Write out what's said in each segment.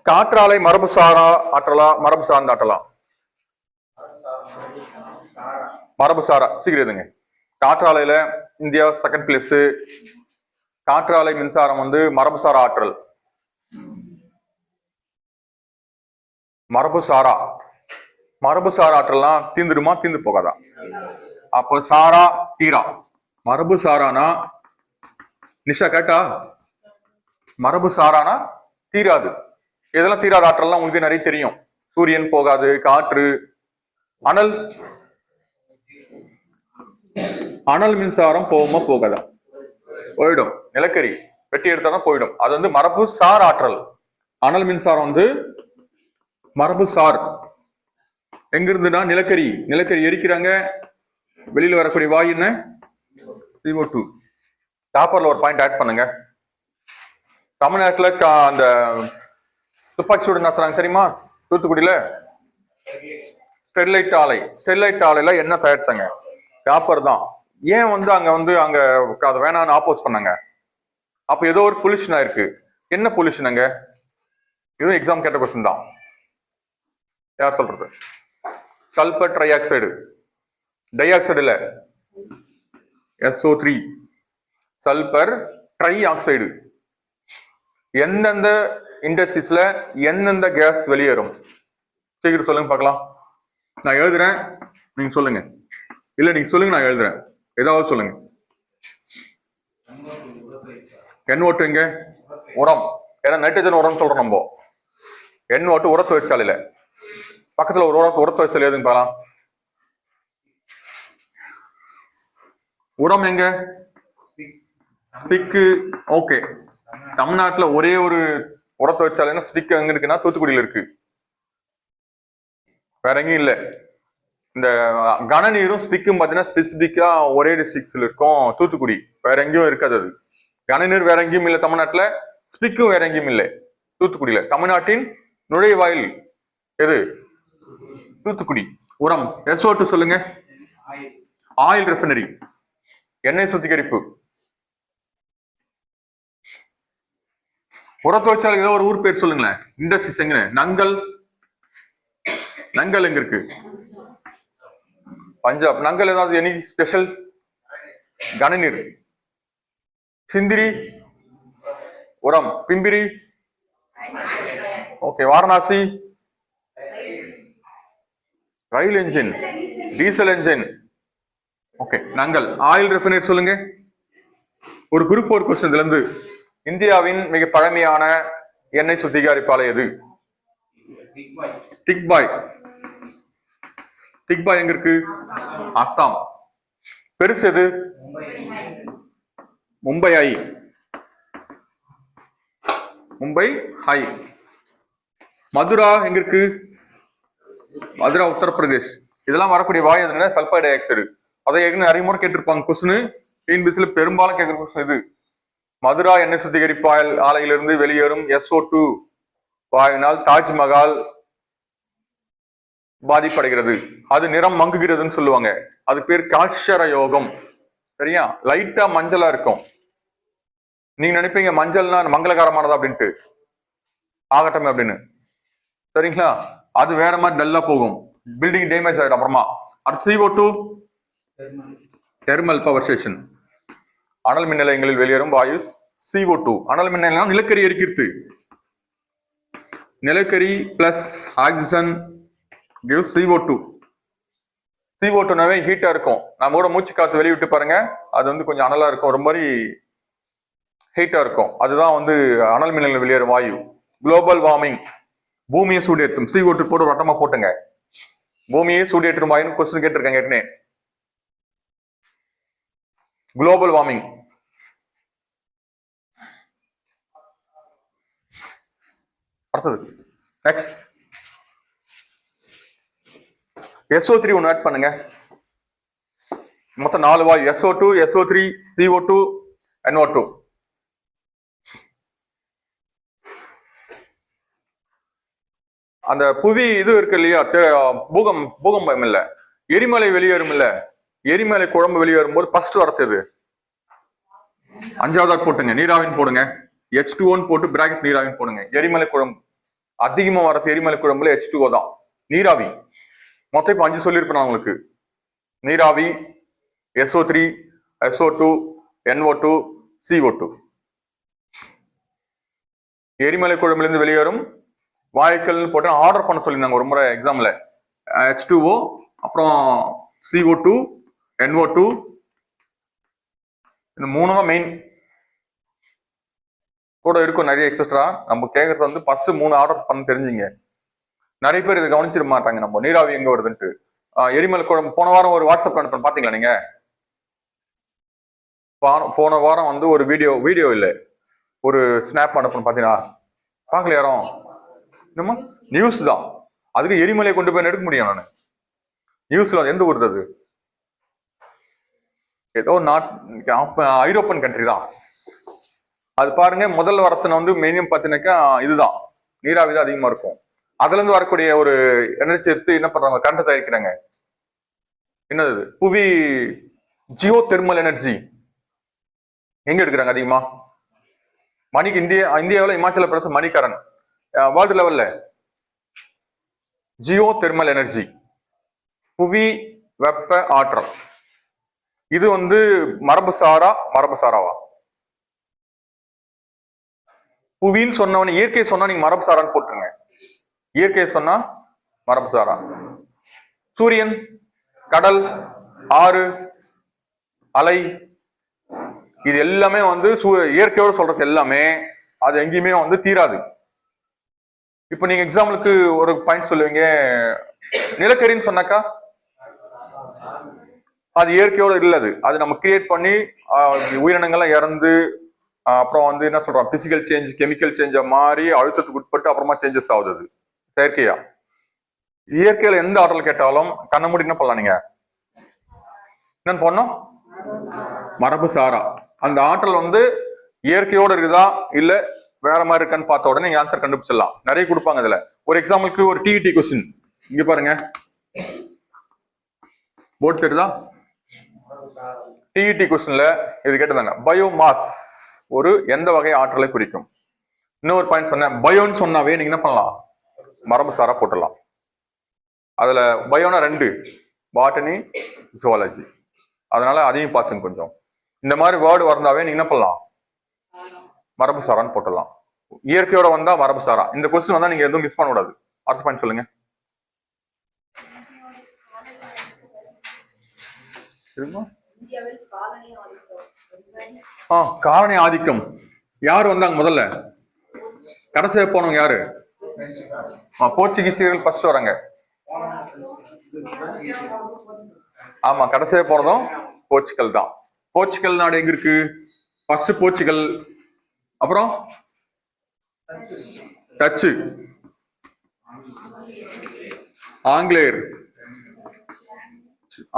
காற்றாலை மரபு சாரா ஆற்றலா மரபு சார்ந்த ஆற்றலா? மரபு சாரா. சீக்கிரம் காற்றாலையில இந்தியா செகண்ட் பிளேஸ். காற்றாலை மின்சாரம் வந்து மரபுசாரா ஆற்றல். மரபுசாரா ஆற்றல்லாம் தீந்துடுமா தீந்து போகாதா? அப்போ சாரா தீரா. மரபு சாரானா நிஷா கேட்டா மரபு சாரானா தீராது. இதெல்லாம் தீராத ஆற்றல்லாம் உங்களுக்கு நிறைய தெரியும். சூரியன் போகாது, காற்று, அனல் மின்சாரம் போகுமா போகாதா? போயிடும். நிலக்கரி வெட்டி எடுத்தாதான் போயிடும். அது வந்து மரபு சார் ஆற்றல். அனல் மின்சாரம் வந்து மரபு சார். எங்க இருந்துன்னா நிலக்கரி எரிக்கிறாங்க, வெளியில வரக்கூடிய வாயு என்ன? CO2. காப்பர்ல ஒரு பாயிண்ட் ஆட் பண்ணுங்க. தமிழ்நாட்டுல அந்த துப்பாக்கி சூடு நடத்துறாங்க தெரியுமா? தூத்துக்குடியில ஸ்டெர்லைட் ஆலையில என்ன தயாரிச்சாங்க? காப்பர் தான். ஏன் வந்து அங்க அதை வேணான்னு ஆப்போஸ் பண்ணாங்க? அப்ப ஏதோ ஒரு பொல்யூஷன் ஆயிருக்கு. என்ன பொல்யூஷன் அங்க? இதுவும் எக்ஸாம் கேட்ட கொஸ்டின் தான். யார் சொல்றது? சல்பர் டை ஆக்சைடு இல்ல, SO3. Sulphur try oxide. எந்தெந்த இண்டஸ்ட்ரீஸ்ல எந்தெந்த கேஸ் வெளியேறும்? சீக்கிரம் சொல்லுங்க பார்க்கலாம். நான் எழுதுறேன், நீங்க சொல்லுங்க. இல்ல நீங்க சொல்லுங்க, நான் எழுதுறேன். ஏதாவது சொல்லுங்க. NO2 எங்க? உரம். ஏன்னா நைட்ரஜன் உரம் சொல்றோம் நம்ம. NO2 உர தொழிற்சாலையில. பக்கத்துல ஒரு உர தொழிற்சாலை எதுன்னு பார்க்கலாம். உரம் எங்க? ஸ்பிக்கு. ஓகே. தமிழ்நாட்டுல ஒரே ஒரு உர தொழிற்சாலைன்னா ஸ்பிக் எங்க இருக்குன்னா தூத்துக்குடியில இருக்கு. வேற எங்கேயும் இல்ல. இந்த கனநீரும் ஸ்பிக்கும் பாத்தீங்கன்னா ஸ்பெசிபிக்கா ஒரே டிஸ்ட்ரிக்ட்ஸ்ல இருக்கும், தூத்துக்குடி. வேற எங்கேயும் இருக்காது. அது கனநீர் வேற எங்கேயும் இல்லை தமிழ்நாட்டுல, ஸ்பிக்கும் வேற எங்கேயும் இல்லை தூத்துக்குடியில. தமிழ்நாட்டின் நுழைவாயில் எது? தூத்துக்குடி. உரம் SO2 சொல்லுங்க. ஆயில் ரெஃபைனரி, எண்ணெய் சுத்திகரிப்பு. உர தொழிற்சாலை ஏதோ ஒரு ஊர் பேர் சொல்லுங்களேன். இண்டஸ்ட்ரீஸ் எங்க? நங்கல் எங்க இருக்கு? பஞ்சாப். நங்கல் ஏதாவது எனி ஸ்பெஷல்? கனநீர். சிந்திரி உரம். பிம்பிரி ஓகே. வாரணாசி ரயில் engine, diesel engine. Okay. Nangal. Oil refinery சொல்லுங்க. ஒரு குரூப் 4 கொஸ்டின்ல இருந்து. இந்தியாவின் மிக பழமையான எண்ணெய் சுத்திகரிப்பாலை எது? திக்பாய். திக்பாய் எங்க இருக்கு? அசாம். பெருசு எது? மும்பை ஹை. மதுரா எங்க இருக்கு? மதுரா உத்தரப்பிரதேஷ். இதெல்லாம் வரக்கூடிய வாயு எதுனா சல்பர் டை ஆக்சைடு. அதை ஏற்கனவே நிறைய முறை கேட்டிருப்பாங்க கொஸ்டின். டிஎன்பிஎஸ்சில பெரும்பாலும் கேட்கிற கொஸ்டின் இது. மதுரா எண்ணெய் சுத்திகரிப்பு ஆலையிலிருந்து வெளியேறும் SO2 வாயினால் தாஜ்மஹால் பாதிப்படைகிறது. அது நிறம் மங்குகிறதுன்னு சொல்லுவாங்க. அது பேர் கால்சர யோகம். சரியா? லைட்டா மஞ்சளா இருக்கும். நீங்க நினைப்பீங்க மஞ்சள்னா மங்களகரமானதா அப்படின்ட்டு, ஆகட்டும் அப்படின்னு. சரிங்களா? அது வேற மாதிரி டல்லா போகும். பில்டிங் டேமேஜ் ஆயிடும். அப்புறமா அது CO2 தெர்மல் பவர் ஸ்டேஷன். அனல் மின் நிலையங்களில் வெளியேறும் வாயு CO2. அனல் மின் நிலையம் நிலக்கரி எரிக்கிறது. நிலக்கரி பிளஸ் ஆக்சிஜன் gives CO2. CO2னாவே ஹீட்டா இருக்கும். நம்ம கூட மூச்சு காத்து வெளியிட்டு பாருங்க, அது வந்து கொஞ்சம் அனலா இருக்கும், ரொம்ப மாதிரி ஹீட்டா இருக்கும். அதுதான் வந்து அனல் மின் நிலையம் வெளியேறும் வாயு. குளோபல் வார்மிங், பூமியை சூடேற்றும். CO2 போட்டு வட்டமா போட்டுங்க. பூமியை சூடேற்றும் வாயுன்னு கொஸ்டின் கேட்டிருக்காங்க ஏற்கனவே. Global warming. அடுத்தது நெக்ஸ்ட் SO3 ஒன்று ஆட் பண்ணுங்க. மொத்தம் 4 வாயு. SO2, SO3, CO2, NO2. அந்த புவி இது இருக்கு இல்லையா, பூகம்பம் இல்ல, எரிமலை வெளியேறும் இல்ல, எரிமலை குழம்பு வெளியேறும் போது ஃபர்ஸ்ட் வரது 5வது போட்டுங்க, நீராவின் போடுங்க. H2O போட்டு பிராக்கெட் நீராவின் போடுங்க. எரிமலை குழம்பு அதிகமா வர எரிமலை குழம்புல H2O தான். நீராவி மொத்தம் இப்ப 5 சொல்லியிருப்பேன் நான் உங்களுக்கு. நீராவி, SO3, SO2, NO2, CO2. எரிமலை குழம்பிலிருந்து வெளியேறும் வாயுக்கள் போட்டு ஆர்டர் பண்ண சொல்லியிருந்தாங்க ஒரு முறை எக்ஸாம்ல. H2O, அப்புறம் CO2, NO2, இந்த 3 தான் மெயின். கூட இருக்கும் நிறைய எக்ஸட்ரா. நம்ம கேட்கறது வந்து ஃபர்ஸ்ட் 3 ஆர்டர் பண்ண தெரிஞ்சுங்க. நிறைய பேர் இதை கவனிச்சிட மாட்டாங்க. நம்ம நீராவி எங்க வருதுன்ட்டு. எரிமலை குழம்பு போன வாரம் ஒரு வாட்ஸ்அப் அனுப்ப பாத்தீங்களா நீங்க? போன வாரம் வந்து ஒரு வீடியோ இல்லை, ஒரு ஸ்னாப் அனுப்பணும் பாத்தீங்களா? பாக்கல யாரும்? என்னமா நியூஸ் தான். அதுக்கு எரிமலையை கொண்டு போய் எடுக்க முடியும். நான் நியூஸ்ல எந்த ஊர் அது? ஏதோ ஐரோப்பியன் கண்ட்ரி தான். அது பாருங்க, முதல் வரத்தின வந்து மெயினியம் பாத்தீங்கன்னாக்கா இதுதான், நீராவி தான் அதிகமா இருக்கும். அதுல இருந்து வரக்கூடிய ஒரு எனர்ஜி எடுத்து என்ன பண்றாங்க, கரண்ட் தயாரிக்கிறாங்க. என்னது? புவி ஜியோ தெர்மல் எனர்ஜி எங்க எடுக்கிறாங்க அதிகமா? மணிக்கு இந்தியாவில் இமாச்சல பிரதேச மணிக்கரன். வேர்ல்டு லெவல்ல ஜியோ தெர்மல் எனர்ஜி, புவி வெப்ப ஆற்றல். இது வந்து மரபுசாராவா? புவின்னு சொன்னவன இயற்கை சொன்னா நீங்க மரபுசாரான்னு போட்டுருங்க. இயற்கை சொன்னா மரபுசாரா. சூரியன், கடல், ஆறு, அலை, இது எல்லாமே வந்து இயற்கையோடு சொல்றது எல்லாமே அது எங்கேயுமே வந்து தீராது. இப்ப நீங்க எக்ஸாம்பிளுக்கு ஒரு பாயிண்ட் சொல்லுவீங்க, நிலக்கரின்னு சொன்னாக்கா அது இயற்கையோடு இல்லது. அது நம்ம கிரியேட் பண்ணி உயிரினங்கள்லாம் இறந்து அப்புறம் வந்து என்ன சொல்றோம், பிசிக்கல் சேஞ்ச், கெமிக்கல் சேஞ்ச மாறி அழுத்தத்துக்கு உட்பட்டு அப்புறமா சேஞ்சஸ் ஆகுது. அது செயற்கையா. இயற்கையில எந்த ஆற்றல் கேட்டாலும் கண்ண மூடி என்ன பண்ணலாம் நீங்க? என்னன்னு பண்ணோம்? மரபு சாரா. அந்த ஆற்றல் வந்து இயற்கையோடு இருக்குதா இல்ல வேற மாதிரி இருக்கான்னு பார்த்த உடனே நீங்க ஆன்சர் கண்டுபிடிச்சிடலாம். நிறைய கொடுப்பாங்க இதுல. ஒரு எக்ஸாம்பிளுக்கு ஒரு டிஇடி கொஸ்டின் இங்க பாருங்க, போர்டு தெரியுதா? டிஇடி கொஸ்டின்ல இது கேட்டிருந்தாங்க, பயோமாஸ் ஒரு எந்த வகை ஆற்றலை குறிக்கும்? இன்னொரு பாயிண்ட் சொன்னேன், பயோன்னு சொன்னாவே நீங்க என்ன பண்ணலாம், மரபு சாரா போட்டுடலாம். அதுல பயோனா 2, பாட்டனி, ஜுவாலஜி. அதனால அதையும் பார்த்துங்க கொஞ்சம். இந்த மாதிரி வேர்டு வந்தாவே நீங்க என்ன பண்ணலாம், மரபு சாரான்னு போட்டுடலாம். இயற்கையோட வந்தா மரபு சாரா. இந்த கொஸ்டின் வந்தா நீங்க எதுவும் மிஸ் பண்ண கூடாது. அடுத்த பாயிண்ட் சொல்லுங்க. காலனி ஆதிக்கம் யாரு வந்தாங்க முதல்ல? கடைசியா போனவங்க யாரு? போர்ச்சுகீசியர்கள் ஃபர்ஸ்ட் வராங்க. ஆமா, கடைசியா போனதும் போர்ச்சுகல் தான். போர்ச்சுகல் நாடு எங்க இருக்கு? ஃபர்ஸ்ட் போர்ச்சுகல், அப்புறம் டச்சு, ஆங்கிலேயர்,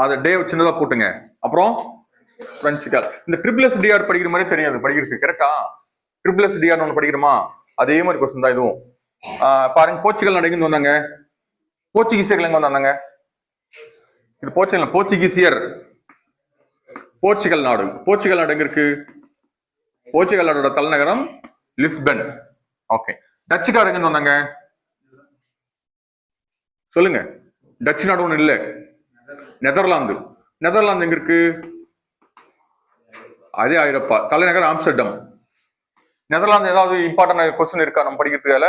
அதை டே சின்னதா போட்டுங்க. அப்புறம் பிரெஞ்சுக்கால். இந்த SSDR படிக்கிற மாதிரி தெரியாது படிக்கிறதுக்கு. கரெக்டா? SSDR ஒன்று படிக்கிறோமா, அதே மாதிரி கொஸ்டின் தான் இதுவும். பாருங்க, போர்ச்சுகல் நாடு எங்க வந்தாங்க? போர்ச்சுகீசியர்கள் எங்க வந்தாங்க? இது போர்ச்சுகீசியர். போர்ச்சுகல் நாடு. போர்ச்சுகல் நாடு எங்க இருக்கு? போர்ச்சுகல் நாடோட தலைநகரம் லிஸ்பன். ஓகே. டச்சுக்காரங்க எங்க வந்தாங்க சொல்லுங்க? டச்சு நாடு ஒண்ணு இல்ல, நெதர்லாந்து. நெதர்லாந்து எங்க இருக்கு? அதே ஐரோப்பா. தலைநகர் ஆம்ஸ்டர்டம். நெதர்லாந்து ஏதாவது இம்பார்ட்டன்ட் கொஸ்டின் இருக்கா நம்ம படிக்கிறதுக்கால?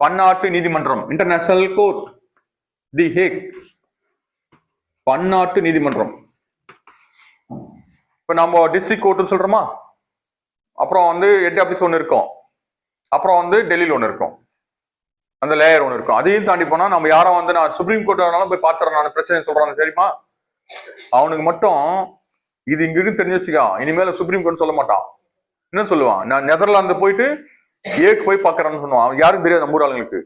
பன்னாட்டு நீதிமன்றம், இன்டர்நேஷனல் கோர்ட், தி ஹேக், பன்னாட்டு நீதிமன்றம். இப்ப நம்ம டிஸ்ட்ரிக்ட் கோர்ட்னு சொல்றோமா, அப்புறம் வந்து ஹெட் ஆபீஸ் ஒன்று இருக்கும், அப்புறம் வந்து டெல்லியில் ஒன்று இருக்கும், அந்த லேயர் ஒன்று இருக்கும். அதையும் தாண்டி போனா நம்ம யாரும் வந்து நான் சுப்ரீம் கோர்ட் வரனாலும் போய் பாத்துறேன் நான் பிரச்சனை சொல்றாங்க தெரியுமா? அவனுக்கு மட்டும் இது இங்க இருக்கு தெரிஞ்சு வச்சுக்கா, இனிமேல சுப்ரீம் கோர்ட் சொல்ல மாட்டான். என்ன சொல்லுவான், நான் நெதர்லாந்து போயிட்டு ஏக்கு போய் பாக்குறேன்னு சொல்லுவான். அவன் யாருக்கும் தெரியாது நம்ம ஊர் ஆளுங்களுக்கு.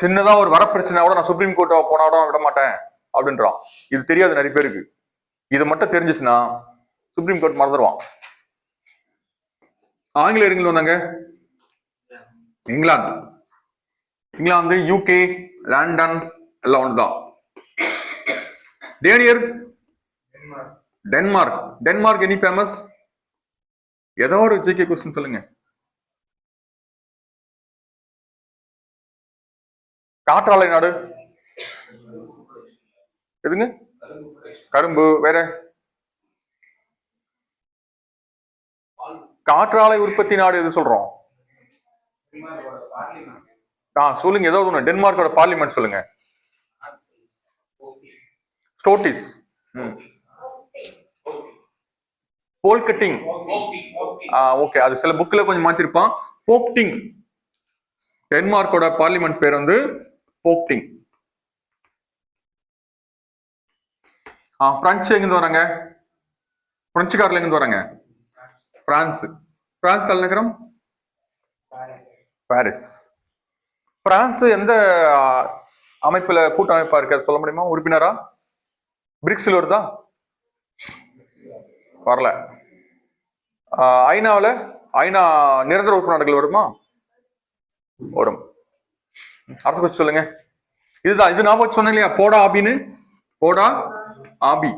சின்னதா ஒரு வர பிரச்சனை கூட நான் சுப்ரீம் கோர்ட் போனாட விட மாட்டேன் அப்படின்றான். இது தெரியாது நிறைய பேருக்கு. இது மட்டும் தெரிஞ்சிச்சுன்னா சுப்ரீம் கோர்ட் மறந்துடுவான். ஆங்கிலேயர்கள் வந்தாங்க இங்கிலாந்து. இங்கிலாந்து, யூகே, லண்டன் எல்லாம் ஒண்ணுதான். டேனியர், டென்மார்க். Denmark any famous? ஏதோ ஒரு ஜிகே கொஸ்டின் சொல்லுங்க. காற்றாலை நாடு எதுங்க? கரும்பு. வேற? காற்றாலை உற்பத்தி நாடு எது சொல்றோம்? சொல்லுங்க, ஏதாவது ஒண்ணு. டென்மார்க்கோட பார்லிமெண்ட் சொல்லுங்க. ஸ்டோட்டிஸ். போல்கட்டிங். ஓகே, அது சில புக்ல கொஞ்சம் மாத்திருப்பான். போக்டிங். டென்மார்க்கோட பார்லிமெண்ட் பேர் வந்து போக்டிங். பிரெஞ்சு எங்கிருந்து வராங்க? பிரெஞ்சுக்காரில் எங்கிருந்து வராங்க? பிரான்ஸ். பிரான்ஸ் தலைநகரம் பாரிஸ். பிரான்ஸ் எந்த அமைப்புல கூட்டமைப்பா இருக்க சொல்ல முடியுமா? உறுப்பினரா? பிரிக்ஸ்ல வருதா? வரல. ஐநாவில் ஐநா நிரந்தர உறுப்பு நாடுகள் வருமா? வரும். அடுத்த கொஞ்சம் சொல்லுங்க. இதுதான், இது ஞாபகம் சொன்னேன் இல்லையா? போடா ஆபின்னு. போடா ஆபி.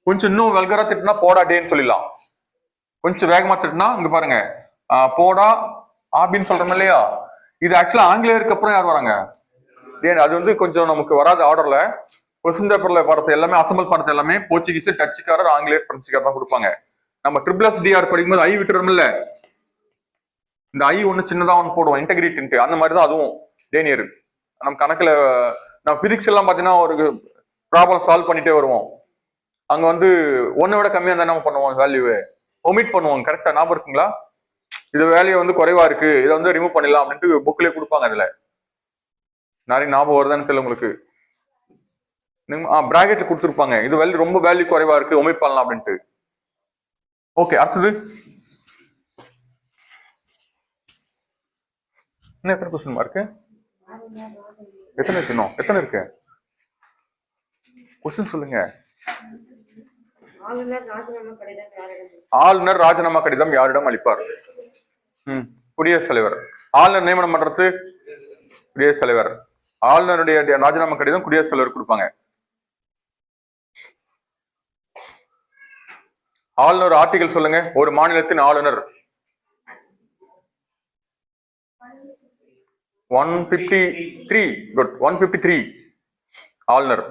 கொஞ்சம் இன்னும் வெல்கரா திட்டுனா போடா டேன்னு சொல்லிடலாம். கொஞ்சம் வேகமா திட்டுனா இங்க பாருங்க, போடா ஆபின்னு சொல்றோம் இல்லையா? இது ஆக்சுவலா ஆங்கிலேயருக்கு அப்புறம் யார் வராங்க? டேன். அது வந்து கொஞ்சம் நமக்கு வராது ஆர்டர்ல. கொஸ்டின் பேப்பர்ல வரது எல்லாமே அசம்பிள் பண்ணது எல்லாமே போர்ச்சுகீஸ், டச்சுக்காரர், ஆங்கிலேயர், பிரெஞ்சுக்காரர் தான் கொடுப்பாங்க. நம்ம SSSDR படிக்கும்போது ஐ விட்டுறோம்ல, இந்த ஐ ஒண்ணு சின்னதா ஒன்று போடுவோம் இன்டெகிரிட்டி, அந்த மாதிரி தான் அதுவும் டேனியர். நம்ம கணக்குல நம்ம பிசிக்ஸ் எல்லாம் பாத்தீங்கன்னா ஒரு ப்ராப்ளம் சால்வ் பண்ணிட்டே வருவோம். அங்க வந்து ஒன்னை விட கம்மியா தான் நம்ம பண்ணுவோம், வேல்யூவை ஒமிட் பண்ணுவோம். கரெக்டா ஞாபகம் இருக்குங்களா? இது வேல்யூ வந்து குறைவா இருக்கு, இதை வந்து ரிமூவ் பண்ணிடலாம் அப்படின்ட்டு புக்லயே கொடுப்பாங்க. அதுல நிறைய ஞாபகம் வருதான்னு தெரியல உங்களுக்கு. பிராக்கெட் கொடுத்துருப்பாங்க, இது வேல்யூ ரொம்ப வேல்யூ குறைவா இருக்கு, ஒமிட் பண்ணலாம் அப்படின்ட்டு. ஓகே, அடுத்தது இன்னும் எத்தனை கொஸ்டின் இருக்கு? எத்தனை இருக்கு? இன்னும் எத்தனை இருக்கு? கொஸ்டின் சொல்லுங்க. ஆளுநர் ராஜினாமா கடிதம் யாரிடம் அளிப்பார்? குடியரசுத் தலைவர். ஆளுநர் நியமனம் பண்றது குடியரசுத் தலைவர். ஆளுநருடைய ராஜினாமா கடிதம் குடியரசுத் தலைவர் கொடுப்பாங்க. ஆளுநர் ஆர்டிகல் சொல்லுங்க. ஒரு மாநிலத்தின் ஆளுநர் 153. குட், 153 ஆளுநர்.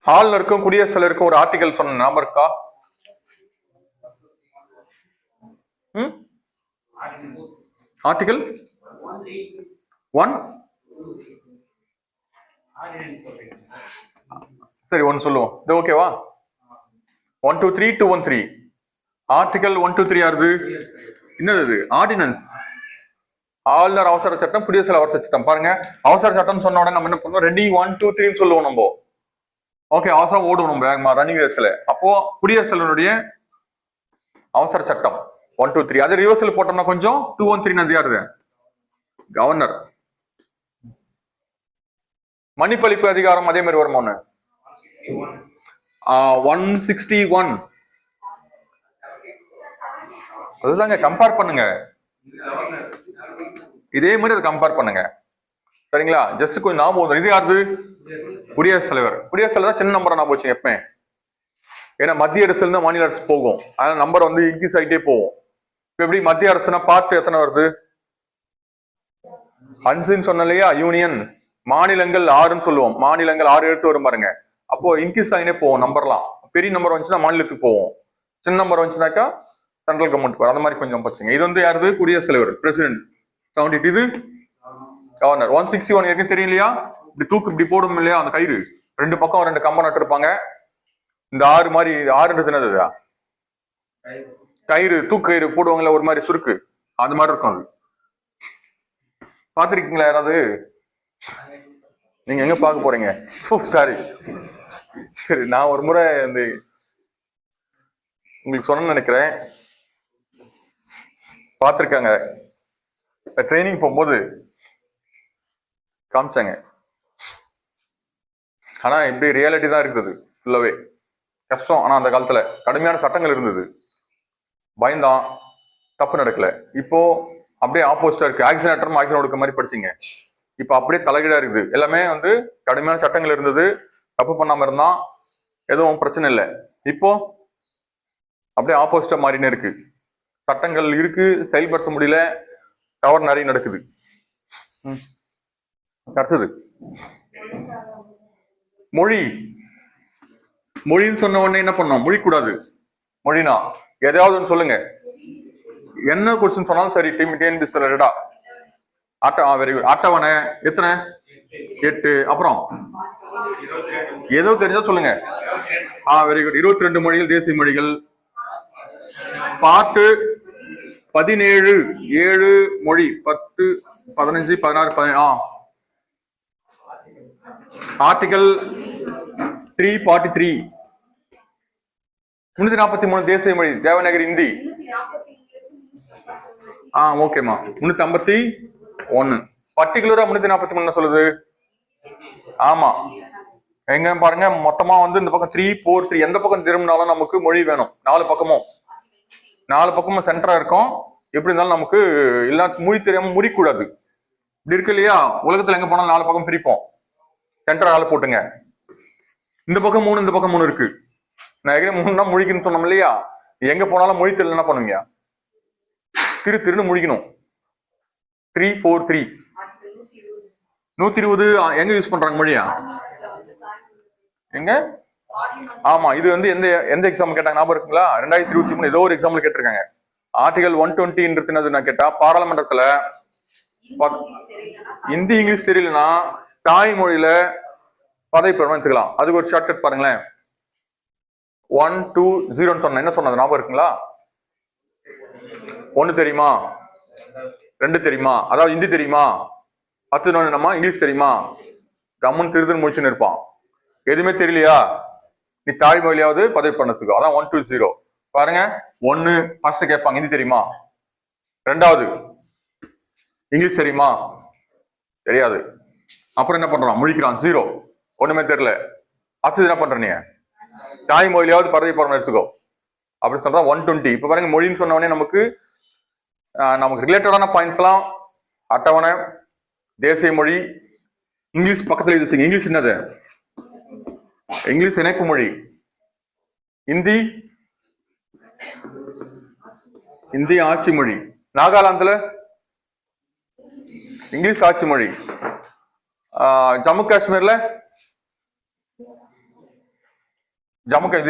ஆளுநருக்கும் குடியரசுத் தலைவருக்கும் ஒரு ஆர்டிகல் சொன்ன ஞாபகம் இருக்கா? ஆர்டிகல் 1. சரி, ஒன்னு சொல்லுவோம். இது ஓகேவா? 123 213. ஆர்டிகல் 123 யாருது? என்னது? ஆர்டினன்ஸ். ஆளுநர் அவசர சட்டம், குடியரசுத் அவசர சட்டம். பாருங்க, அவசர சட்டம் சொன்ன உடனே நம்ம என்ன பண்ணுவோம்? ரெடி 1 2 3 சொல்லுவோம் நம்ம. ஓகே, அவசரம் ஓடுவோம் நம்ம வேகமா ரன்னிங் ரேஸ்ல. அப்போ குடியரசுடைய அவசர சட்டம் 1 2 3. அது ரிவர்சல் போட்டோம்னா கொஞ்சம் 213 யாருது? கவர்னர். மன்னிப்பளிப்பு அதிகாரம் அதே மாதிரி வருமா? 161. அதுதாங்க, கம்பேர் பண்ணுங்க. இதே மாதிரி அதை கம்பேர் பண்ணுங்க, சரிங்களா? ஜஸ்ட் கொஞ்சம் ஞாபகம். இது யாருது? குடியரசுத் தலைவர். குடியரசுத் தலைவர் சின்ன நம்பரை ஞாபகம் வச்சுங்க எப்பவுமே. ஏன்னா மத்திய அரசுல இருந்து மாநில அரசு போகும், அதனால நம்பர் வந்து இன்க்ரீஸ் ஆகிட்டே போகும். இப்ப எப்படி மத்திய அரசுனா பார்ட் எத்தனை வருது? 5ன்னு சொன்ன இல்லையா? யூனியன். மாநிலங்கள் 6ன்னு சொல்லுவோம். மாநிலங்கள் 6 எழுத்து வரும் பாருங்க. அப்போ இன்க்ரீஸ் ஆகினே போவோம் நம்பர்லாம். பெரிய நம்பர் வந்துச்சுன்னா மாநிலத்துக்கு போவோம், சின்ன நம்பர் வந்துச்சுனாக்கா சென்ட்ரல் கவர்மெண்ட் போகும். அந்த மாதிரி கொஞ்சம் பச்சுங்க. இது வந்து யாருது? குடியரசுத் தலைவர், பிரசிடென்ட். 78. இது கவர்னர். 161 ஏற்கனவே தெரியும் இல்லையா? இப்படி தூக்கு இப்படி போடும் இல்லையா? அந்த கயிறு ரெண்டு பக்கம் 2 கம்பம் நட்டு இருப்பாங்க. இந்த 6 மாதிரி 6ன்றது என்னது? கயிறு, தூக்கு கயிறு போடுவாங்கல்ல, ஒரு மாதிரி சுருக்கு, அந்த மாதிரி இருக்கும். அது பாத்திருக்கீங்களா யாராவது? நீங்க எங்க பார்க்க போறீங்க? சாரி. சரி, நான் ஒரு முறை இந்த உங்களுக்கு சொன்ன நினைக்கிறேன், பார்த்திருக்காங்க. ட்ரைனிங் போகும்போது காமிச்சாங்க. ஆனா இப்படி ரியாலிட்டி தான் இருக்குது ஃபுல்லாவே. கஷ்டம். ஆனா அந்த காலத்துல கடுமையான சட்டங்கள் இருந்தது, பயந்தான், தப்பு நடக்கல. இப்போ அப்படியே ஆப்போசிட்டா இருக்கு. ஆக்சிடென்ட் கொடுக்க மாதிரி படிச்சீங்க. இப்ப அப்படியே தலைகீழா இருக்குது. எல்லாமே வந்து கடுமையான சட்டங்கள் இருந்தது, தப்பு பண்ணாம இருந்தா எதுவும் பிரச்சனை இல்லை. இப்போ அப்படியே ஆப்போசிட்டா மாறினே இருக்கு. சட்டங்கள் இருக்கு, செயல்படுத்த முடியல, தவறு நிறைய நடக்குது. அடுத்தது மொழி. மொழின்னு சொன்ன உடனே என்ன பண்ணோம்? மொழி கூடாது. மொழினா எதையாவது ஒன்று சொல்லுங்க. என்ன கொஸ்டின் சொன்னாலும் சரி, டிஎன்பிஎஸ்சி ரிலேட்டடா. Very good. அட்டவணை எத்தனை? 8. அப்புறம் ஏதோ தெரிஞ்சா சொல்லுங்க. Very good. 22 மொழிகள் தேசிய மொழிகள். பாட்டு 17, 7 மொழி, 10, 15, 16, 17. ஆர்டிகல் 343 343 தேசிய மொழி தேவநாகரி இந்தி. ஓகேமா. 351 பர்டிகுலரா 343 சொல்லுது. ஆமா, எங்க பாருங்க, மொத்தமா வந்து இந்த பக்கம் 3, 4, 3 எந்த பக்கம் திரும்பினாலும் நமக்கு மொழி வேணும். 4 பக்கமும் சென்டரா இருக்கும். எப்படி இருந்தாலும் நமக்கு எல்லா மொழி தெரியாம முடிக்கூடாது. இப்படி இருக்கு இல்லையா? உலகத்துல எங்க போனாலும் 4 பக்கம் பிரிப்போம். சென்டர் 4 போட்டுங்க. இந்த பக்கம் 3, இந்த பக்கம் 3 இருக்கு. நான் ஏற்கனவே 3 தான் முழிக்கணும்னு சொன்னோம் இல்லையா? எங்க போனாலும் மொழி தெரியல என்ன பண்ணுவீங்க? திருன்னு முழிக்கணும். 3, 4, 3 120 எங்க யூஸ் பண்றாங்க மொழியா? எங்க? ஆமா, இது வந்து எந்த எக்ஸாம் கேட்டாங்க ஞாபகம் இருக்குங்களா? 2023 ஏதோ ஒரு எக்ஸாம்பிள் கேட்டிருக்காங்க. ஆர்டிகல் 120 நான் கேட்டா, பாராளுமன்றத்துல இந்தி இங்கிலீஷ் தெரியலன்னா தாய்மொழியில பதவி பிரமாணம் எடுத்துக்கலாம். அதுக்கு ஒரு ஷார்ட்கட் பாருங்களேன். 120 சொன்ன என்ன சொன்னது ஞாபகம் இருக்குங்களா? 1 தெரியுமா? 2 தெரியுமா? அதாவது இந்தி தெரியுமா? 10 நம்ம இங்கிலீஷ் தெரியுமா? கம்மன் திருதுன்னு முடிச்சுன்னு இருப்பான். எதுவுமே தெரியலையா? நீ தாய்மொழியாவது பதவி பண்ணத்துக்கோ. அதான் 120. பாருங்க, 1 ஃபர்ஸ்ட் கேட்பாங்க இந்தி தெரியுமா? 2வது இங்கிலீஷ் தெரியுமா? தெரியாது. அப்புறம் என்ன பண்றான்? முழிக்கிறான். 0 ஒண்ணுமே தெரியல. அடுத்தது என்ன பண்ற? நீ தாய்மொழியாவது பதவி பிரமாணம் எடுத்துக்கோ அப்படின்னு சொல்றான். 120. இப்ப பாருங்க, மொழின்னு சொன்ன உடனே நமக்கு ரிலேட்டடான பாயிண்ட்ஸ் எல்லாம் அட்டவணை, தேசிய மொழி, இங்கிலீஷ் பக்கத்துல இது. இங்கிலீஷ் என்னது? இங்கிலீஷ் இணைப்பு மொழி. இந்தி ஆட்சி மொழி. நாகாலாந்துல இங்கிலீஷ் ஆட்சி மொழி. ஜம்மு காஷ்மீர்ல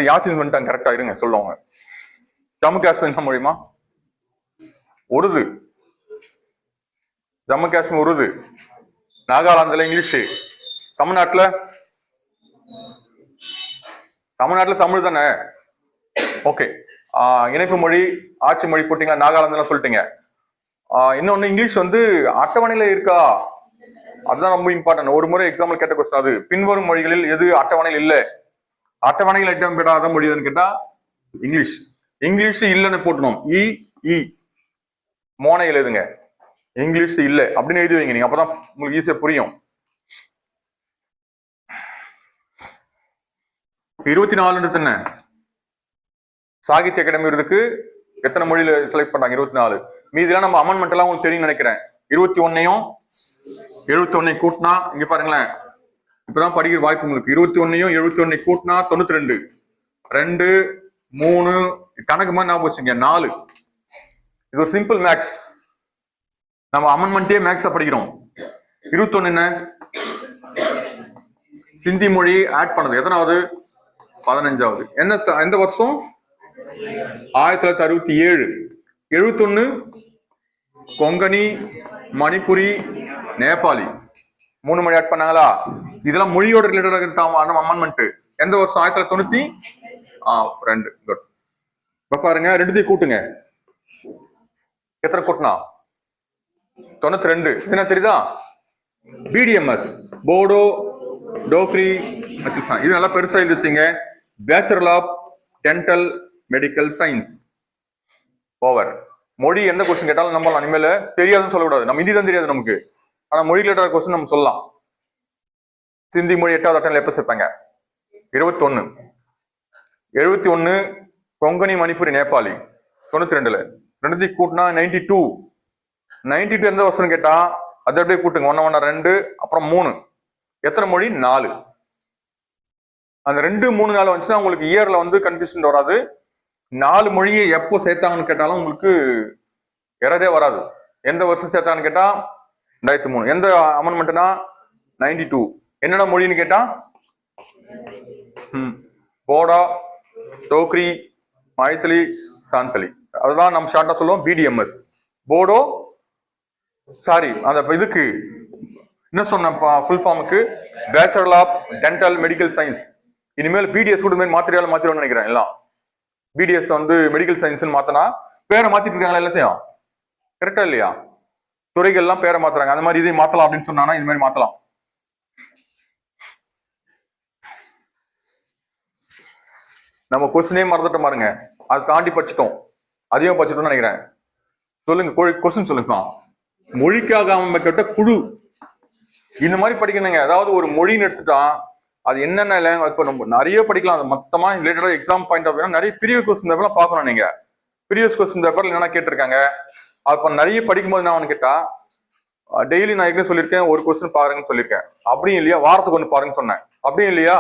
யாச்சின் பண்ணிட்டாங்க. கரெக்டா இருங்க சொல்லுவாங்க. ஜம்மு காஷ்மீர் என்ன மொழிமா? உருது. ஜம்மு காஷ்மீர் உருது. நாகாலாந்துல இங்கிலீஷ். தமிழ்நாட்டுல தமிழ் தானே? ஓகே. இணைப்பு மொழி, ஆட்சி மொழி போட்டீங்களா? நாகாலாந்துல சொல்லிட்டீங்க. இன்னொன்னு இங்கிலீஷ் வந்து அட்டவணையில இருக்கா? அதுதான் ரொம்ப இம்பார்ட்டன்ட். ஒரு முறை எக்ஸாம்பிள் கேட்ட கொஸ்டின் அது. பின்வரும் மொழிகளில் எது அட்டவணையில் இல்லை? அட்டவணையில் இடம் பெறாத மொழி எதுன்னு கேட்டா இங்கிலீஷ். இங்கிலீஷ் இல்லைன்னு போட்டணும். மோனையில் எழுதுங்க. இங்கிலீஷ் இல்லை அப்படின்னு எழுதி வைங்க. நீங்க அப்பதான் உங்களுக்கு ஈஸியா புரியும். 24 என்ன? சாகித்ய அகாடமி விருதுக்கு எத்தனை மொழியில செலக்ட் பண்ணாங்க? 24. மீதிலாம் நம்ம அமெண்ட்மெண்ட் எல்லாம் உங்களுக்கு தெரியும் நினைக்கிறேன். 21 71 கூட்டினா இங்க பாருங்களேன், இப்பதான் படிக்கிற வாய்ப்பு உங்களுக்கு. 21 71 கூட்டினா 92. 2 3 கணக்கு மாதிரி ஞாபகம் வச்சுங்க. 4. இது ஒரு சிம்பிள் மேக்ஸ். நம்ம அமெண்ட்மெண்டே மேக்ஸா படிக்கிறோம். 21 என்ன? சிந்தி மொழி ஆட் பண்ணது. எத்தனாவது? 15வது. எந்த வருஷம்? 1967. 71 கொங்கணி, மணிப்புரி, நேபாளி 3 மொழி ஆட் பண்ணாங்களா? இதெல்லாம் மொழியோட ரிலேட்டட் அமெண்ட்மெண்ட். எந்த வருஷம்? 1992. குட். இப்ப பாருங்க, ரெண்டுத்தையும் கூட்டுங்க. எத்தனை கூட்டினா? 92. என்ன தெரியுதா? பிடிஎம்எஸ், போடோ டோக்ரி. இது நல்லா பெருசா இருந்துச்சுங்க. Bachelor of dental medical science. Over. மொழி எந்த கொஸ்டின் கேட்டாலும் நம்ம இனிமேல தெரியாதுன்னு சொல்லக்கூடாது. நம்ம ஹிந்தி தான் தெரியாது நமக்கு, ஆனா மொழி ரிலேட்டட் கொஸ்டின் நம்ம சொல்லலாம். சிந்தி மொழி 8வது அட்டவணையில் எப்ப சேர்த்தாங்க? 21. 71 கொங்கணி, மணிப்புரி, நேபாளி 92. ரெண்டுத்தையும் கூட்டினா 92. 92 எந்த வருஷம் கேட்டா அதை அப்படியே கூட்டுங்க. 1 1 2 அப்புறம் 3. எத்தனை மொழி? 4. அந்த 2 3 4 வந்துச்சுன்னா உங்களுக்கு இயர்ல வந்து கன்ஃபியூஷன் வராது. 4 மொழியை எப்போ சேர்த்தாங்கன்னு கேட்டாலும் உங்களுக்கு எரரே வராது. எந்த வருஷம் சேர்த்தாங்கன்னு கேட்டா 2003. எந்த அமெண்ட்மெண்ட்னா 92. என்னடா மொழின்னு கேட்டா போடா, டோக்ரி, மைத்திலி, சாந்தலி. அதுதான் நம்ம ஷார்ட்டா சொல்லுவோம் BDMS. போடோ சாரி அந்த இதுக்கு என்ன சொன்ன ஃபுல் ஃபார்முக்கு bachelor of dental medical science. இனிமேல் BDS கூட மாத்திரையால மாத்திரம்னு நினைக்கிறேன். எல்லாம் BDS வந்து மெடிக்கல் சயின்ஸ் மாத்தினா பேரை மாத்திட்டு இருக்காங்களா எல்லாத்தையும்? கரெக்டா இல்லையா? துறைகள்லாம் பேரை மாத்துறாங்க. அந்த மாதிரி இதை மாத்தலாம் அப்படின்னு சொன்னா இது மாதிரி மாத்தலாம். நம்ம கொஸ்டினே மறந்துட்டோம் பாருங்க. அதை தாண்டி படிச்சிட்டோம், அதிகம் படிச்சிட்டோம்னு நினைக்கிறேன். சொல்லுங்க, கொஸ்டின் சொல்லுங்க. மொழிக்காக அமைக்கப்பட்ட குழு, இந்த மாதிரி படிக்கணுங்க. அதாவது ஒரு மொழின்னு எடுத்துட்டா அது என்னென்ன இப்போ நம்ம நிறைய படிக்கலாம். அது மொத்தமா ரிலேட்டடா எக்ஸாம் பாயிண்ட் ஆஃப் நிறைய ப்ரீவியஸ் கொஸ்டின் பேப்பர்லாம் பார்க்கணும். நீங்க ப்ரீவியஸ் கொஸ்டின் பேப்பர்ல என்னென்ன கேட்டிருக்காங்க அப்ப நிறைய படிக்கும்போது நான் கேட்டா டெய்லி நான் ஏற்கனவே சொல்லியிருக்கேன், ஒரு கொஸ்டின் பாருங்கன்னு சொல்லியிருக்கேன். அப்படியும் இல்லையா, வாரத்துக்கு ஒன்று பாருங்கன்னு சொன்னேன். அப்படியும் இல்லையா,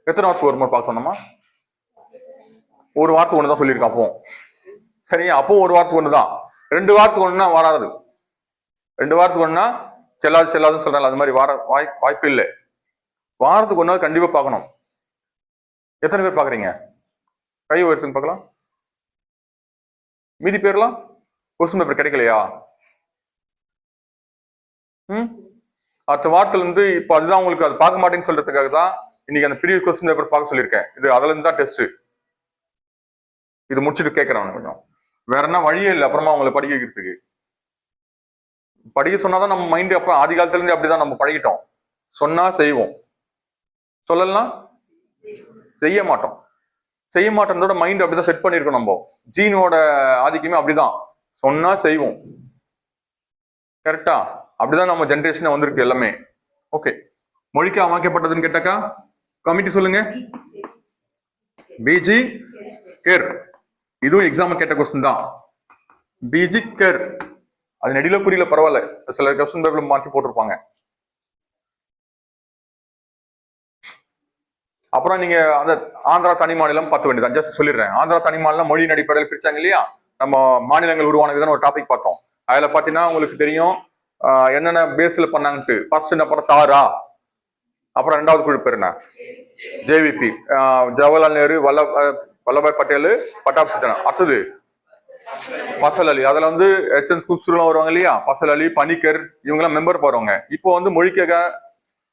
எத்தனை வாரத்துக்கு ஒரு முறை பார்க்க சொன்னோமா? ஒரு வாரத்துக்கு ஒன்று தான் சொல்லியிருக்கேன். அப்போ சரியா, அப்போ ஒரு வாரத்துக்கு ஒன்று தான். 2 வாரத்துக்கு ஒன்றுனா வராது. 2 வாரத்துக்கு ஒன்றுனா செல்லாதுன்னு சொல்றாங்க. அது மாதிரி வாய்ப்பு இல்லை. வாரத்துக்கு ஒன்றாவது கண்டிப்பா பார்க்கணும். எத்தனை பேர் பாக்குறீங்க? கை உயர்த்துன்னு பார்க்கலாம். மீதி பேர்லாம் கொஸ்டின் பேப்பர் கிடைக்கலையா? அடுத்த வாரத்துல இருந்து இப்ப அதுதான் உங்களுக்கு அது பார்க்க மாட்டேன்னு சொல்றதுக்காக தான் இன்னைக்கு அந்த ப்ரீவியஸ் கொஸ்டின் பேப்பர் பார்க்க சொல்லியிருக்கேன். இது அதுல இருந்து தான் டெஸ்ட். இது முடிச்சுட்டு கேட்கறாங்க. கொஞ்சம் வேற என்ன வழியே இல்லை அப்புறமா அவங்களை படிக்க வைக்கிறதுக்கு. படிக்க சொன்னாதான் நம்ம மைண்ட் அப்புறம் ஆதி காலத்துல இருந்து அப்படிதான் நம்ம பழகிட்டோம். சொன்னா செய்வோம், சொல்லலாம் செய்ய மாட்டோம். செய்ய மாட்டோம்னோட மைண்ட் அப்படிதான் செட் பண்ணிருக்கோம். நம்ம ஜீனோட ஆதிக்கமே அப்படிதான், சொன்னா செய்வோம். கரெக்டா? அப்படிதான் நம்ம ஜென்ரேஷன் வந்திருக்கு எல்லாமே. ஓகே, மொழிக்கு அமைக்கப்பட்டதுன்னு கேட்டாக்கா கமிட்டி சொல்லுங்க. பிஜி கேர், இதுவும் எக்ஸாம் கேட்ட கொஸ்டின் தான். பிஜி கேர் அது நெடில புரியல, பரவாயில்ல, சில கொஸ்டின் பேப்பர்ல மாற்றி போட்டிருப்பாங்க. அப்புறம் நீங்க அந்த ஆந்திரா தனி மாநிலம் பார்க்க வேண்டியதான். ஜஸ்ட் சொல்லிடுறேன். ஆந்திரா தனி மாநிலம் மொழியின் அடிப்படையில் பிரிச்சாங்க இல்லையா? நம்ம மாநிலங்கள் உருவானதுன்னு ஒரு டாபிக் பார்த்தோம். அதுல பாத்தீங்கன்னா உங்களுக்கு தெரியும் என்னென்ன பேஸ்ல பண்ணாங்கன்ட்டு. ஃபர்ஸ்ட் என்ன பண்ண தாரா, அப்புறம் 2வது குழு பேர் என்ன JVP, ஜவஹர்லால் நேரு, வல்லபாய் பட்டேல், பட்டாப் சிட்டனா. அடுத்தது பசல் அலி. அதுல வந்து HN சுப்ஸ்லாம் வருவாங்க இல்லையா? பசல் அலி, பனிக்கர், இவங்கெல்லாம் மெம்பர் போறவங்க. இப்போ வந்து மொழிக்காக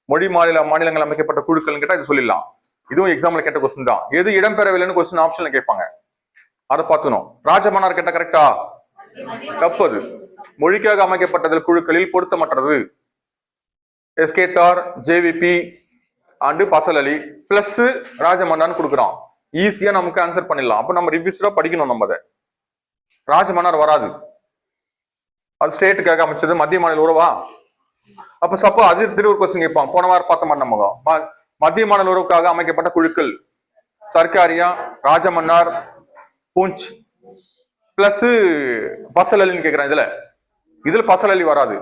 மொழி மாநிலங்கள் அமைக்கப்பட்ட குழுக்கள் கேட்டா இது சொல்லிடலாம். இதுவும் எக்ஸாம்ல கேட்ட கொஸ்டின் தான். எது இடம்பெறவில்லைன்னு கொஸ்டின் ஆப்ஷன்ல கேட்பாங்க, அதை பார்க்கணும். ராஜமன்னார் கேட்ட கரெக்டா? தப்பது. மொழிக்காக அமைக்கப்பட்டதில் குழுக்களில் பொருத்தமற்றது. SK Dhar, JVP and Fazal Ali plus ராஜமன்னார்னு கொடுக்குறான். ஈஸியா நமக்கு ஆன்சர் பண்ணிடலாம். அப்ப நம்ம ரிவியூஸ்டா படிக்கணும். நம்ம அதை ராஜமன்னார் வராது, அது ஸ்டேட்டுக்காக அமைச்சது, மத்திய மாநில உறவா? அப்ப சப்போ அது திரும்ப ஒரு கொஸ்டின் கேட்பான். போன வாரம் பார்த்த மாட்டோம். நம்ம மத்திய மாநில உறவுக்காக அமைக்கப்பட்ட குழுக்கள் சர்க்காரியா, ராஜமன்னார், பூஞ்ச் பிளஸ் பசல் அலின்னு கேட்கிறேன். இதுல பசல் அலி வராது.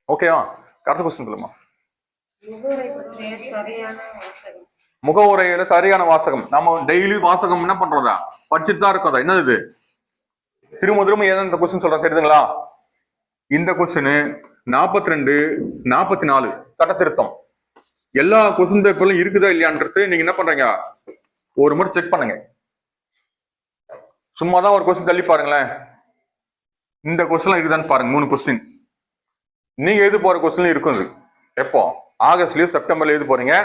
ஓகேவா? அடுத்த கொஸ்டின் சொல்லுமா. முகவுரையில சரியான வாசகம். நம்ம டெய்லி வாசகம் என்ன பண்றதா படிச்சுட்டு தான் இருக்கோம். என்னது இது? திரும்ப திரும்ப ஏதாவது இந்த கொஸ்டின் சொல்றேன், தெரியுதுங்களா? இந்த கொஸ்டின் 42, 44 சட்ட திருத்தம் எல்லா கொஸ்டின் பேப்பர்லும் இருக்குதா இல்லையான்றது நீங்க என்ன பண்றீங்க, ஒரு முறை செக் பண்ணுங்க. சும்மாதான் ஒரு கொஸ்டின் தள்ளி பாருங்களேன். இந்த கொஸ்டின் இருக்குதான்னு பாருங்க. 3 கொஸ்டின் நீங்க எழுத போற கொஸ்டின் இருக்கும். எப்போ? ஆகஸ்ட்லயும் செப்டம்பர்ல எழுத போறீங்க.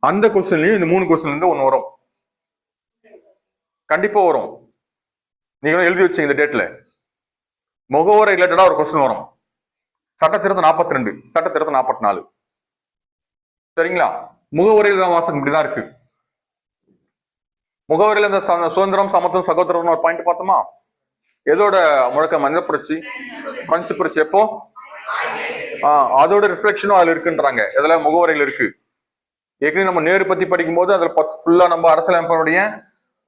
அந்த கொஸ்டின்லயும் இந்த 3 கொஸ்டின்ல இருந்து ஒண்ணு வரும், கண்டிப்பா வரும். நீங்களும் எழுதி வச்சீங்க இந்த டேட்ல. முகவரை ரிலேட்டடா ஒரு கொஸ்டின் வரும். சட்ட திருத்தம் 42, சட்ட திருத்தம் 44. சரிங்களா? முகவரையில் தான் வாசகம் இப்படிதான் இருக்கு. முகவரியில இந்த சுதந்திரம், சமத்துவம், சகோதரம் ஒரு பாயிண்ட் பார்த்தோமா? எதோட முழக்கம்? மனித புரட்சி, பிரெஞ்சு புரட்சி. எப்போ? அதோட ரிஃப்ளெக்ஷனும் அதுல இருக்குன்றாங்க. இதுல முகவரையில் இருக்கு. ஏற்கனவே நம்ம நேரு பத்தி படிக்கும் போது அதுல ஃபுல்லா நம்ம அரசியலமைப்பினுடைய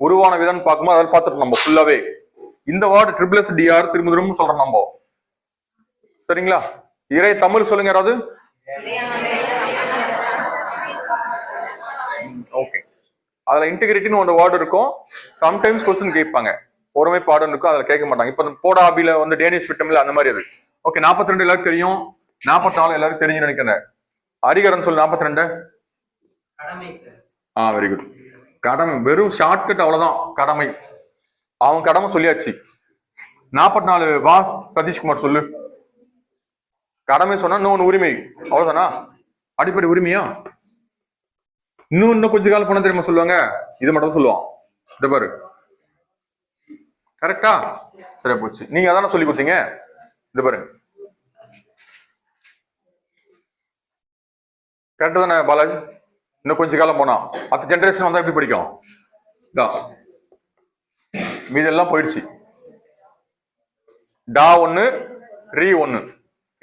உருவான விதம் பார்க்கும்போது அதில் பார்த்துட்டு நம்ம ஃபுல்லாவே இந்த வார்டு SSSDR திரும்ப திரும்ப சொல்றோம் நம்ம. சரிங்களா? இறை தமிழ் சொல்லுங்க யாராவது. ஓகே, அதுல இன்டெகிரிட்டின்னு ஒரு வேர்டு இருக்கும். சம்டைம்ஸ் கொஸ்டின் கேட்பாங்க, ஒருமைப்பாடுன்னு இருக்கும், அதுல கேட்க மாட்டாங்க. இப்ப போடாபில வந்து டேனிஷ் விட்டமில்ல அந்த மாதிரி அது. ஓகே, 42 எல்லாருக்கும் தெரியும். 44 எல்லாருக்கும் தெரிஞ்சு நினைக்கிறேன். ஹரிகரன் சொல்லு 42. Very good. கடமை, வெறும் ஷார்ட்கட், அவ்வளவுதான். கடமை, அவன் கடமை சொல்லியாச்சு. 44 வா சதீஷ்குமார் சொல்லு. கடமை சொன்னா இன்னொன்னு உரிமை, அவ்வளவுதானா? அடிப்படை உரிமையா? இன்னும் கொஞ்ச காலம் பண்ண தெரியுமா சொல்லுவாங்க, இது மட்டும் சொல்லுவான். இந்த பாரு, கரெக்டா? சரி போச்சு, நீங்க அதான சொல்லி கொடுத்தீங்க. இந்த பாரு, கரெக்ட் தானே பாலாஜி? இன்னும் கொஞ்ச காலம் போனா அடுத்த ஜெனரேஷன் வந்தா எப்படி படிக்கும்? மீதெல்லாம் போயிடுச்சு. டா 1 ரீ 1.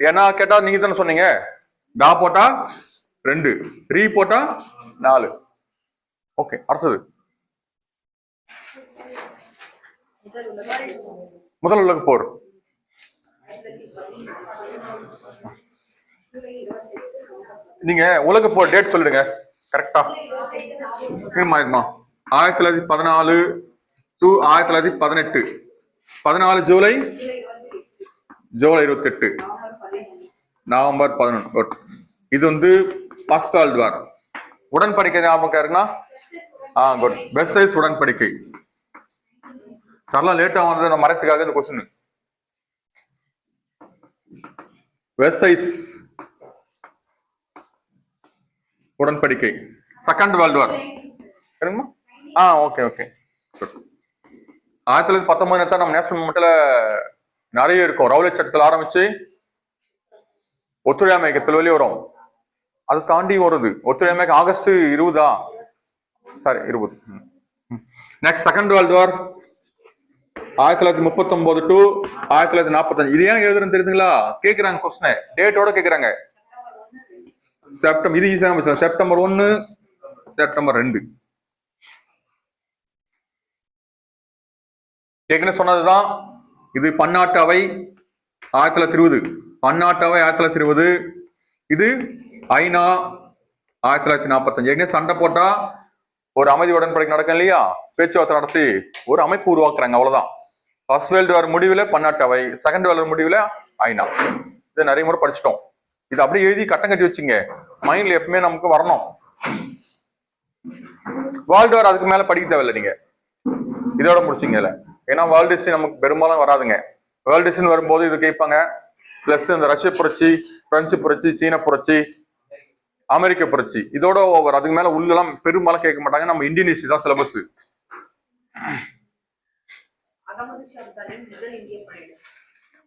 ஏன்னா கேட்டா நீங்க தானே சொன்னீங்க, டா போட்டா 2, ரீ போட்டா 4. ஓகே, அடுத்தது முதல் உலக போர். நீங்க உலக போர் டேட் சொல்லிடுங்க கரெக்டா. 1914 to 1918. 14 ஜூலை, ஜூலை 28, நவம்பர் 11. இது வந்து ஃபர்ஸ்ட் வேர்ல்ட் வார். உடன்படிக்கை ஞாபகம் இருக்குன்னா குட். வெர்சைல்ஸ் உடன்படிக்கை. சரலாம் லேட்டா வந்தது நம்ம மறைத்துக்காக இந்த கொஸ்டின். வெர்சைல்ஸ் உடன்படிக்கை, second world war. Okay okay. 1919 நம்ம நேஷனல் மூமெண்ட்ல நிறைய இருக்கும். ரவுலட் சட்டத்தில் ஆரம்பிச்சு ஒத்துழையாமை இயக்கத்தில் வெளியே வரும். அதை தாண்டி வருது ஒத்துழையாமை August 20. Sorry 20. Next second world war 1939 to 1945. இது ஏன் எழுதுறேன்னு தெரியுதுங்களா? கேக்குறாங்க கொஸ்டின், டேட்டோட கேக்குறாங்க. செப்டம்பர், இது ஈஸியாக செப்டம்பர் 1, செப்டம்பர் 2. ஏற்கனவே சொன்னதுதான். இது பன்னாட்டு அவை 1920, பன்னாட்டு அவை 1920. இது ஐநா 1945. ஏற்கனவே சண்டை போட்டா ஒரு அமைதி உடன்படிக்கை நடக்கும் இல்லையா, பேச்சுவார்த்தை நடத்தி ஒரு அமைப்பு உருவாக்குறாங்க, அவ்வளவுதான். ஃபர்ஸ்ட் வேர்ல்டு வார் முடிவில் பன்னாட்டு அவை, செகண்ட் வேர்ல்டு வார் முடிவில் ஐநா. இதை நிறைய முறை படிச்சிட்டோம். இது அப்படியே எழுதி கட்டம் கட்டி வச்சுங்க, மைண்ட்ல எப்பவுமே நமக்கு வரணும். வேர்ல்டு வார் அதுக்கு மேல படிக்க தேவையில்லை, நீங்க இதோட முடிச்சிங்கல்ல. ஏன்னா வேர்ல்டு ஹிஸ்டரி நமக்கு பெரும்பாலும் வராதுங்க. வேர்ல்டு ஹிஸ்டரி வரும்போது இது கேட்பாங்க. பிளஸ் இந்த ரஷ்ய புரட்சி, பிரெஞ்சு புரட்சி, சீன புரட்சி, அமெரிக்க புரட்சி, இதோட ஓவர். அதுக்கு மேல உள்ளெல்லாம் பெரும்பாலும் கேட்க மாட்டாங்க. நம்ம இந்தியன் ஹிஸ்டரி தான் சிலபஸ்.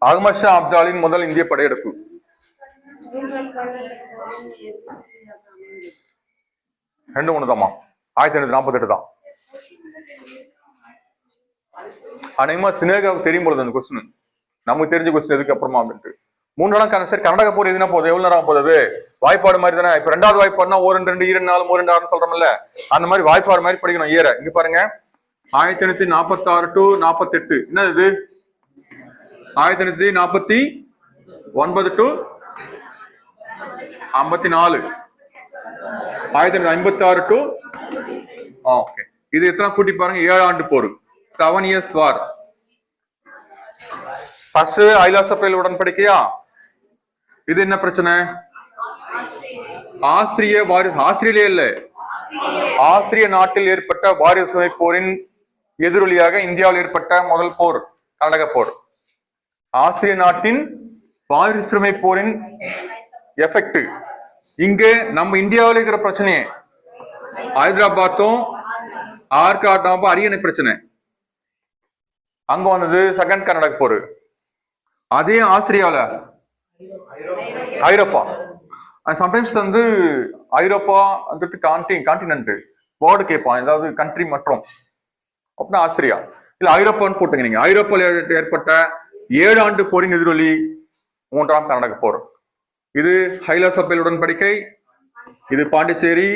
அகமது ஷா அப்தாலின் முதல் இந்திய படையெடுப்பு. ரெண்டு ஒண்ணுதாமா, 1848 தான். அநேகமா சினேகாவுக்கு தெரியும் பொழுது அந்த கொஸ்டின், நமக்கு தெரிஞ்ச கொஸ்டின் எதுக்கு அப்புறமா அப்படின்ட்டு. 3 நாள் சரி, கர்நாடகா போர் எதுனா போகுது, எவ்வளவு நேரம் போகுது? வாய்ப்பாடு மாதிரி தானே. இப்ப 2வது வாய்ப்பாடுனா 1 2 2 4 3 2 6 சொல்றோம்ல, அந்த மாதிரி வாய்ப்பாடு மாதிரி படிக்கணும். இயர இங்க பாருங்க, 1846 to 48. என்ன இது? 1849 to 54. 1956 to okay. இது எத்தனை கூட்டி பாருங்க, 7 ஆண்டு போர், 7 years war. ஃபர்ஸ்ட் ஐலாசபைல் உடன்படிக்கையா? இது என்ன பிரச்சனை? ஆஸ்திரேலியா இல்ல, ஆஸ்திரிய நாட்டில் ஏற்பட்ட வாரிசுரிமை போரின் எதிரொலியாக இந்தியாவில் ஏற்பட்ட முதல் போர் கர்நாடக போர். ஆஸ்திரிய நாட்டின் வாரிசுரிமை போரின் எஃபெக்ட். இங்க நம்ம இந்தியாவில் இருக்கிற பிரச்சனையே ஹைதராபாத்தும் ஆர்காட்டாவும் அரியணை பிரச்சனை. அங்க வந்தது செகண்ட் கர்நாடக போர். அதே ஆஸ்திரியால ஐரோப்பா, சம்டைம்ஸ் வந்து ஐரோப்பா வந்துட்டு கான்டினென்ட் வேர்டு கேட்பான், ஏதாவது கண்ட்ரி மற்றும் அப்படின்னா ஆஸ்திரியா இல்ல ஐரோப்பான்னு போட்டுங்க. நீங்க ஐரோப்பாவில் ஏற்பட்ட 7 ஆண்டு போரின் எதிரொலி 3ஆம் கர்நாடக போர். இது ஹைலாசபைல் உடன்படிக்கை, இது பாண்டிச்சேரி,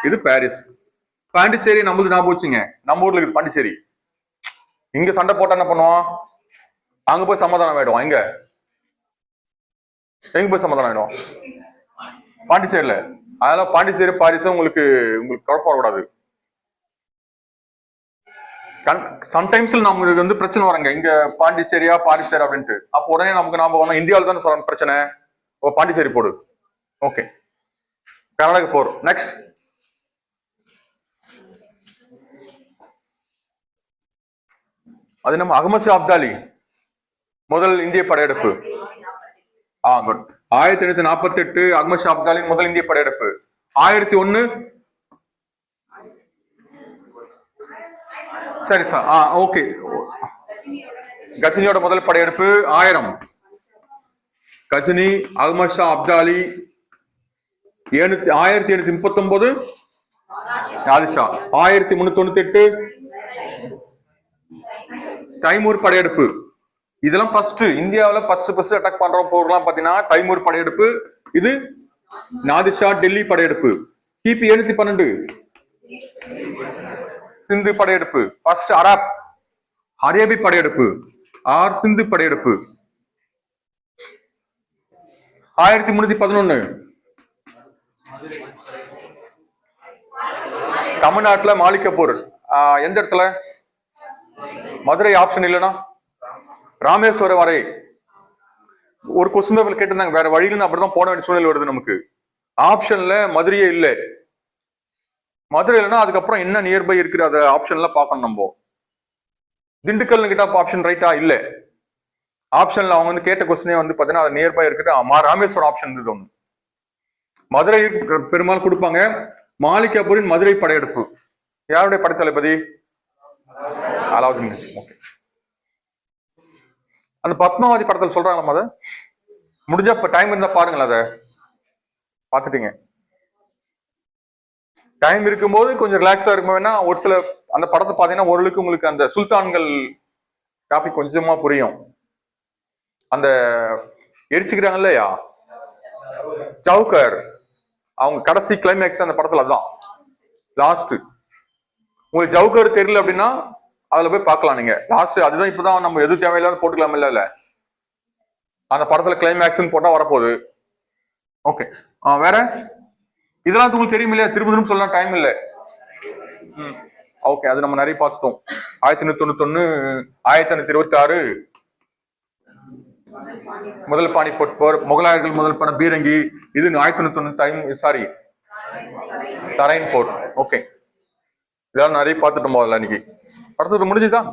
இது பாரிஸ். பாண்டிச்சேரி நம்மளுக்கு ஞாபகம் வச்சுங்க, நம்ம ஊர்ல இருக்குது பாண்டிச்சேரி. இங்க சண்டை போட்டா என்ன பண்ணுவோம்? அங்க போய் சமாதானம் ஆயிடும். எங்க போய் சமாதானம் ஆயிடும்? பாண்டிச்சேரியில. அதனால பாண்டிச்சேரி பாரிஸும் உங்களுக்கு குழப்பம் வரக்கூடாது. சம்டைம்ஸ்ல நமக்கு வந்து பிரச்சனை வராங்க இங்க பாண்டிச்சேரியா பாண்டிச்சேரி அப்படின்ட்டு. அப்போ உடனே நமக்கு நாம வேணும் இந்தியாவில தானே சொல்ற பிரச்சனை. ஓ பாண்டிச்சேரி போடு. ஓகே, கர்நாடகா போறோம். நெக்ஸ்ட் அது நம்ம அகமது ஷா அப்தாலி முதல் இந்திய படையெடுப்பு. குட். 1848 அகமது ஷா அப்தாலின் முதல் இந்திய படையெடுப்பு. 1001 சரி சார். ஓகே. கஜினியோட முதல் படையெடுப்பு 1000. கஜினி அகமது ஷா அப்தாலி 1739 நாதிஷா. 1398 தைமூர் படையெடுப்பு. இதெல்லாம் ஃபர்ஸ்ட் இந்தியாவில ஃபர்ஸ்ட் அட்டாக் பண்ற போர்லாம் பாத்தீங்கன்னா தைமூர் படையெடுப்பு. இது நாதிஷா டெல்லி படையெடுப்பு. கிபி 712 சிந்து படையெடுப்பு. ஃபர்ஸ்ட் அரேபி படையெடுப்பு சிந்து படையெடுப்பு. 1311 தமிழ்நாட்டுல மாலிகப்பூர். எந்த இடத்துல? மதுரை ஆப்ஷன் இல்லைன்னா ராமேஸ்வரம் வரை. ஒரு கொஸ்டின் பேப்பர் கேட்டிருந்தாங்க, வேற வழியில அப்படிதான் போட வேண்டிய சூழ்நிலை வருது நமக்கு. ஆப்ஷன்ல மதுரையே இல்லை. மதுரை இல்லைன்னா அதுக்கப்புறம் என்ன நியர்பை இருக்குது அதை ஆப்ஷன்ல பார்க்கணும். நம்ம திண்டுக்கல் கிட்ட ஆப்ஷன் ரைட்டா இல்ல. ஆப்ஷன்ல அவங்க வந்து கேட்ட கொஸ்டினே வந்து பாத்தீங்கன்னா அது நியர்பை இருக்குது. ராமேஸ்வரம் ஆப்ஷன் இருந்தது ஒண்ணு. மதுரை பெரும்பாலும் கொடுப்பாங்க. மாலிகாபூரின் மதுரை படையெடுப்பு யாருடைய படைத்தளபதி? அலாவுதீன். ஓகே. அந்த பத்மாவதி படத்தில் சொல்றாங்களா அதை? முடிஞ்சா டைம் இருந்தா பாருங்களா, அதை பாத்துட்டீங்க. டைம் இருக்கும்போது கொஞ்சம் ரிலாக்ஸா இருக்கும். வேணா ஒரு சில அந்த படத்தை பாத்தீங்கன்னா ஓரளவுக்கு உங்களுக்கு அந்த சுல்தான்கள் டாபிக் கொஞ்சமா புரியும். அந்த எரிச்சுக்கிறாங்க இல்லையா ஜவுகர், அவங்க கடைசி கிளைமேக்ஸ் அந்த படத்துல அதான் லாஸ்ட். உங்களுக்கு ஜவுகர் தெரியல அப்படின்னா அதுல போய் பார்க்கலாம் நீங்க. லாஸ்ட் அதுதான். இப்பதான் நம்ம எது தேவையில்லாத போட்டுக்கலாம் இல்ல அந்த படத்துல கிளைமேக்ஸ் போட்டா வரப்போகுது. ஓகே. வேற இதெல்லாம் உங்களுக்கு தெரியும் இல்லையா? திரும்ப சொல்லலாம் டைம் இல்லை. ஓகே, அது நம்ம நிறைய பார்த்துட்டோம். 1891 1926 முதல் பானிபட் போர், முகலாயர்கள் முதல் படம் பீரங்கி. இது 1991 தரைன் போர். ஓகே, இதெல்லாம் நிறைய பார்த்துட்டோம் முதல்ல. இன்னைக்கு அடுத்தது முடிஞ்சுதான்.